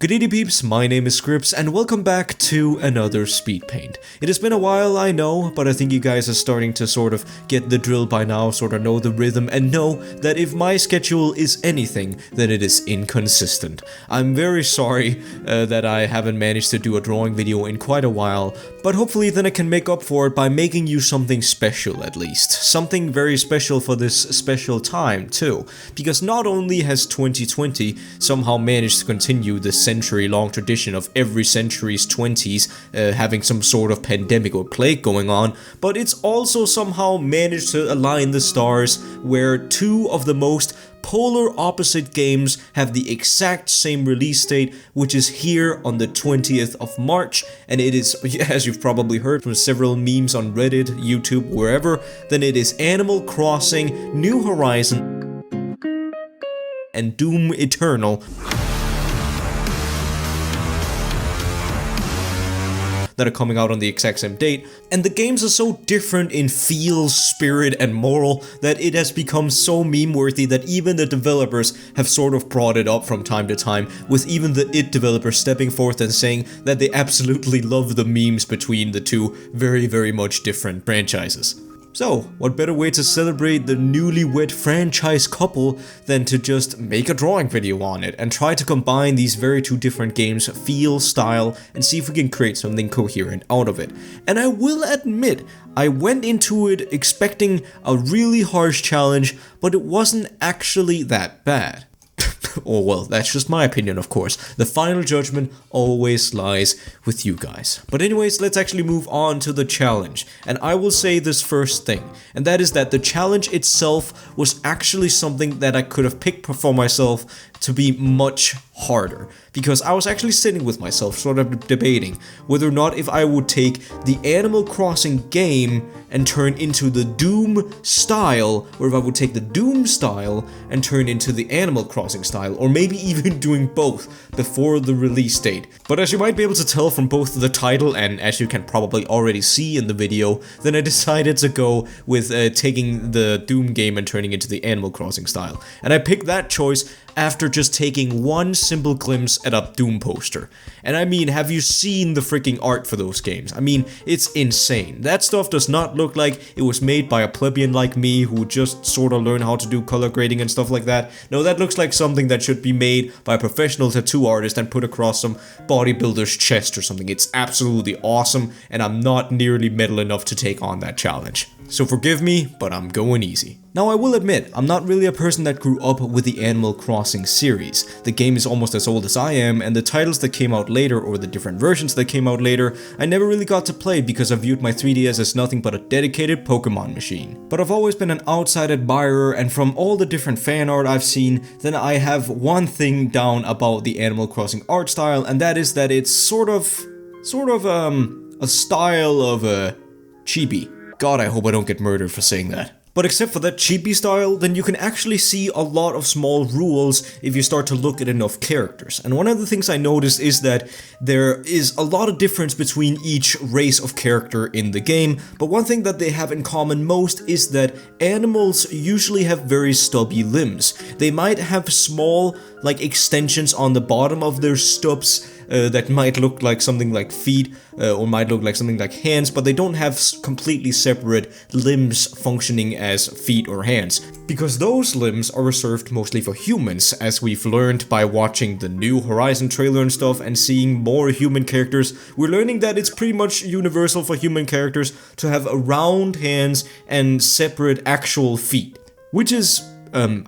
Good evening peeps, my name is Scribbs and welcome back to another speed paint. It has been a while, I know, but I think you guys are starting to sort of get the drill by now, sort of know the rhythm and know that if my schedule is anything, then it is inconsistent. I'm very sorry that I haven't managed to do a drawing video in quite a while, but hopefully then I can make up for it by making you something special at least. Something very special for this special time too, because not only has 2020 somehow managed to continue the century-long tradition of every century's 20s having some sort of pandemic or plague going on, but it's also somehow managed to align the stars where two of the most polar opposite games have the exact same release date, which is here on the 20th of March, and it is, as you've probably heard from several memes on Reddit, YouTube, wherever, then it is Animal Crossing, New Horizon, and Doom Eternal that are coming out on the exact same date, and the games are so different in feel, spirit, and moral that it has become so meme-worthy that even the developers have sort of brought it up from time to time, with even the IT developers stepping forth and saying that they absolutely love the memes between the two very much different franchises. So, what better way to celebrate the newlywed franchise couple than to just make a drawing video on it and try to combine these very two different games' feel, style, and see if we can create something coherent out of it. And I will admit, I went into it expecting a really harsh challenge, but it wasn't actually that bad. Or well, that's just my opinion, of course. The final judgment always lies with you guys. But anyways, let's actually move on to the challenge. And I will say this first thing, and that is that the challenge itself was actually something that I could have picked for myself to be much harder. Because I was actually sitting with myself, sort of debating whether or not if I would take the Animal Crossing game and turn into the Doom style, or if I would take the Doom style and turn into the Animal Crossing style, or maybe even doing both before the release date. But as you might be able to tell from both the title and as you can probably already see in the video, then I decided to go with taking the Doom game and turning into the Animal Crossing style. And I picked that choice after just taking one simple glimpse at a Doom poster. And I mean, have you seen the freaking art for those games? I mean, it's insane. That stuff does not look like it was made by a plebeian like me who just sort of learned how to do color grading and stuff like that. No, that looks like something that should be made by a professional tattoo artist and put across some bodybuilder's chest or something. It's absolutely awesome, and I'm not nearly metal enough to take on that challenge. So forgive me, but I'm going easy. Now I will admit, I'm not really a person that grew up with the Animal Crossing series. The game is almost as old as I am, and the titles that came out later, or the different versions that came out later, I never really got to play because I viewed my 3DS as nothing but a dedicated Pokemon machine. But I've always been an outside admirer, and from all the different fan art I've seen, then I have one thing down about the Animal Crossing art style, and that is that it's sort of a style of chibi. God, I hope I don't get murdered for saying that. But except for that chibi style, then you can actually see a lot of small rules if you start to look at enough characters. And one of the things I noticed is that there is a lot of difference between each race of character in the game, but one thing that they have in common most is that animals usually have very stubby limbs. They might have small, like, extensions on the bottom of their stubs that might look like something like feet or might look like something like hands, but they don't have completely separate limbs functioning as feet or hands, because those limbs are reserved mostly for humans, as we've learned by watching the New Horizon trailer and stuff and seeing more human characters. We're learning that it's pretty much universal for human characters to have round hands and separate actual feet, which is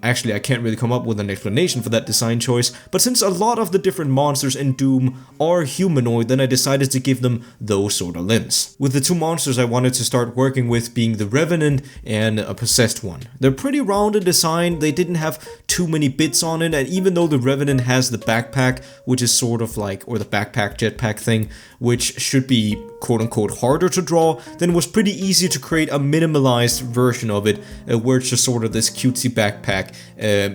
actually, I can't really come up with an explanation for that design choice, but since a lot of the different monsters in Doom are humanoid, then I decided to give them those sort of limbs. With the two monsters I wanted to start working with being the Revenant and a possessed one. They're pretty round in design, they didn't have too many bits on it, and even though the Revenant has the backpack, which is sort of like, or the backpack jetpack thing, which should be quote-unquote harder to draw, then it was pretty easy to create a minimalized version of it, where it's just sort of this cutesy backpack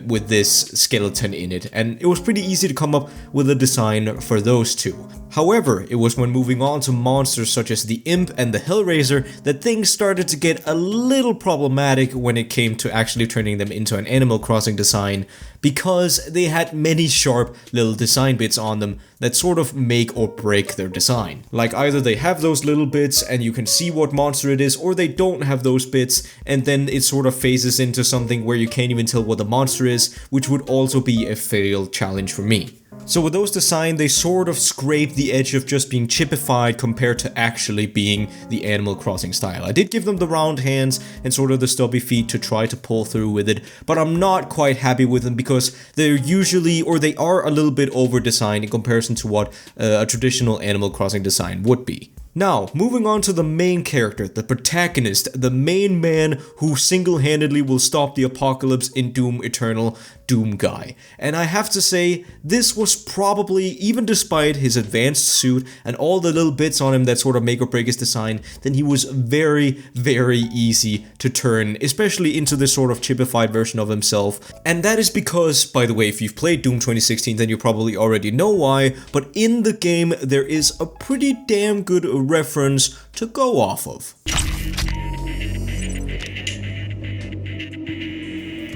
with this skeleton in it, and it was pretty easy to come up with a design for those two. However, it was when moving on to monsters such as the Imp and the Hellraiser that things started to get a little problematic when it came to actually turning them into an Animal Crossing design, because they had many sharp little design bits on them that sort of make or break their design. Like either they have those little bits and you can see what monster it is, or they don't have those bits and then it sort of phases into something where you can't even tell what the monster is, which would also be a fatal challenge for me. So with those designs, they sort of scrape the edge of just being chipified compared to actually being the Animal Crossing style. I did give them the round hands and sort of the stubby feet to try to pull through with it, but I'm not quite happy with them because they're usually, or they are a little bit over-designed in comparison to what a traditional Animal Crossing design would be. Now, moving on to the main character, the protagonist, the main man who single-handedly will stop the apocalypse in Doom Eternal, Doom Guy. And I have to say, this was probably, even despite his advanced suit and all the little bits on him that sort of make or break his design, then he was very, very easy to turn, especially into this sort of chipified version of himself. And that is because, by the way, if you've played Doom 2016, then you probably already know why, but in the game there is a pretty damn good reference to go off of.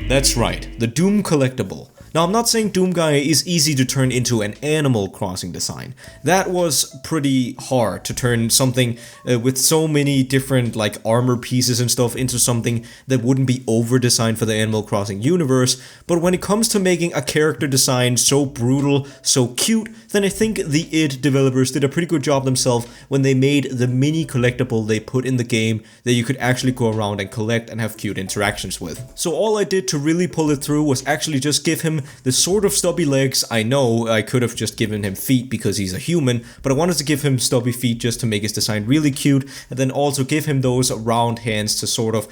That's right, the Doom collectible. Now, I'm not saying Doom Guy is easy to turn into an Animal Crossing design. That was pretty hard to turn something with so many different like armor pieces and stuff into something that wouldn't be over-designed for the Animal Crossing universe. But when it comes to making a character design so brutal, so cute, then I think the id developers did a pretty good job themselves when they made the mini collectible they put in the game that you could actually go around and collect and have cute interactions with. So all I did to really pull it through was actually just give him the sort of stubby legs. I know I could have just given him feet because he's a human, but I wanted to give him stubby feet just to make his design really cute, and then also give him those round hands to sort of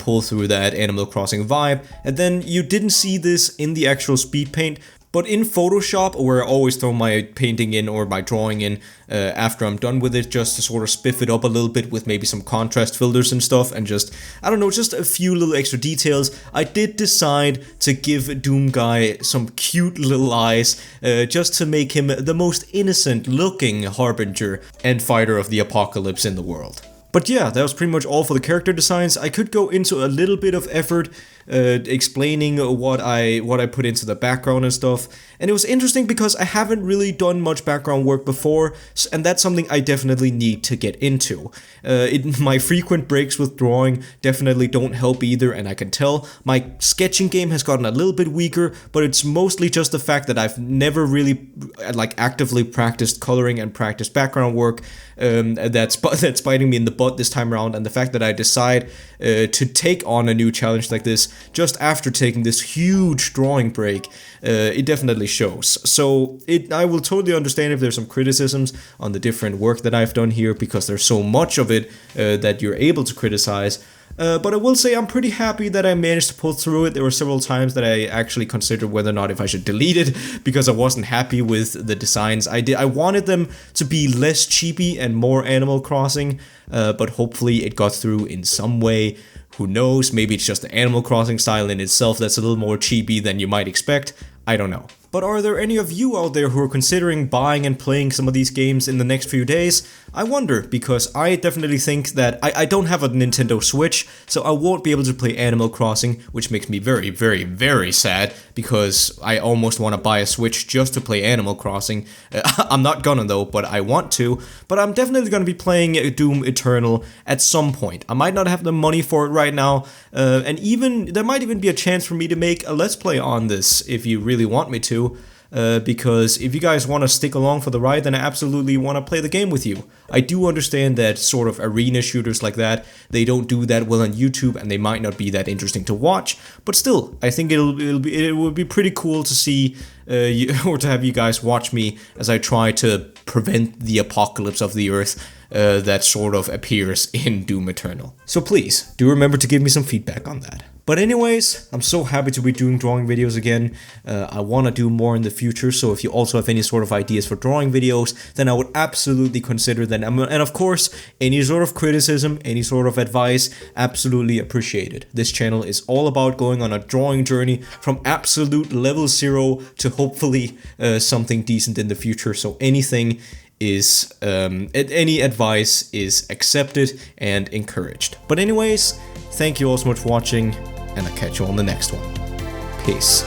pull through that Animal Crossing vibe. And then you didn't see this in the actual speed paint, but in Photoshop, where I always throw my painting in or my drawing in after I'm done with it, just to sort of spiff it up a little bit with maybe some contrast filters and stuff, and just, I don't know, just a few little extra details, I did decide to give Doom Guy some cute little eyes, just to make him the most innocent looking harbinger and fighter of the apocalypse in the world. But yeah, that was pretty much all for the character designs. I could go into a little bit of effort explaining what I put into the background and stuff. And it was interesting because I haven't really done much background work before, and that's something I definitely need to get into. My frequent breaks with drawing definitely don't help either, and I can tell. My sketching game has gotten a little bit weaker, but it's mostly just the fact that I've never really like actively practiced coloring and practiced background work. That's biting me in the butt this time around, and the fact that I decide to take on a new challenge like this just after taking this huge drawing break, it definitely shows. So I will totally understand if there's some criticisms on the different work that I've done here, because there's so much of it that you're able to criticize. But I will say I'm pretty happy that I managed to pull through it. There were several times that I actually considered whether or not if I should delete it because I wasn't happy with the designs. I wanted them to be less cheapy and more Animal Crossing, but hopefully it got through in some way. Who knows, maybe it's just the Animal Crossing style in itself that's a little more cheapy than you might expect. I don't know. But are there any of you out there who are considering buying and playing some of these games in the next few days? I wonder, because I definitely think that I don't have a Nintendo Switch, so I won't be able to play Animal Crossing, which makes me very, very, very sad, because I almost want to buy a Switch just to play Animal Crossing. I'm not gonna though, but I want to. But I'm definitely gonna be playing Doom Eternal at some point. I might not have the money for it right now, and there might even be a chance for me to make a Let's Play on this if you really want me to. Because if you guys want to stick along for the ride, then I absolutely want to play the game with you. I do understand that sort of arena shooters like that, they don't do that well on YouTube, and they might not be that interesting to watch, but still, I think it would be pretty cool to see or to have you guys watch me as I try to prevent the apocalypse of the Earth that sort of appears in Doom Eternal. So please, do remember to give me some feedback on that. But anyways, I'm so happy to be doing drawing videos again. I want to do more in the future, so if you also have any sort of ideas for drawing videos, then I would absolutely consider them. And of course, any sort of criticism, any sort of advice, absolutely appreciated. This channel is all about going on a drawing journey from absolute level 0 to hopefully something decent in the future, so anything is, any advice is accepted and encouraged. But anyways, thank you all so much for watching, and I'll catch you on the next one. Peace.